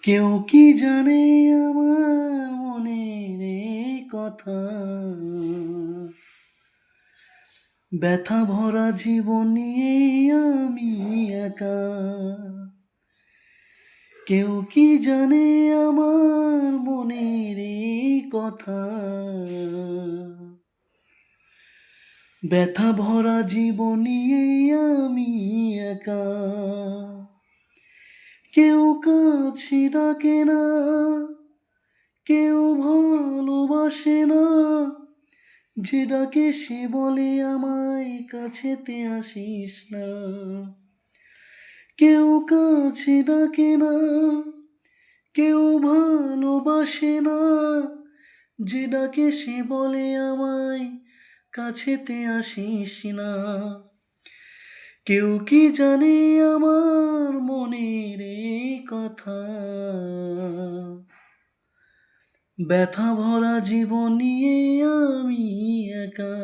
কেউ কি জানে আমার মনের এই কথা, ব্যথা ভরা জীবন নিয়ে আমি একা। কেউ কি জানে আমার মনের এই কথা, ব্যথা ভরা জীবন নিয়ে আমি একা। কেউ কাছে ডাকে না, কেউ ভালোবাসে না, যে ডাকে সে বলে আমায় কাছেতে আসিস না। কেউ কাছে ডাকে না, কেউ ভালোবাসে না, যে ডাকে সে বলে আমায় কাছেতে আসিস না। কেউ কি জানে আমার মনের এই কথা, ব্যথা ভরা জীবন নিয়ে আমি একা।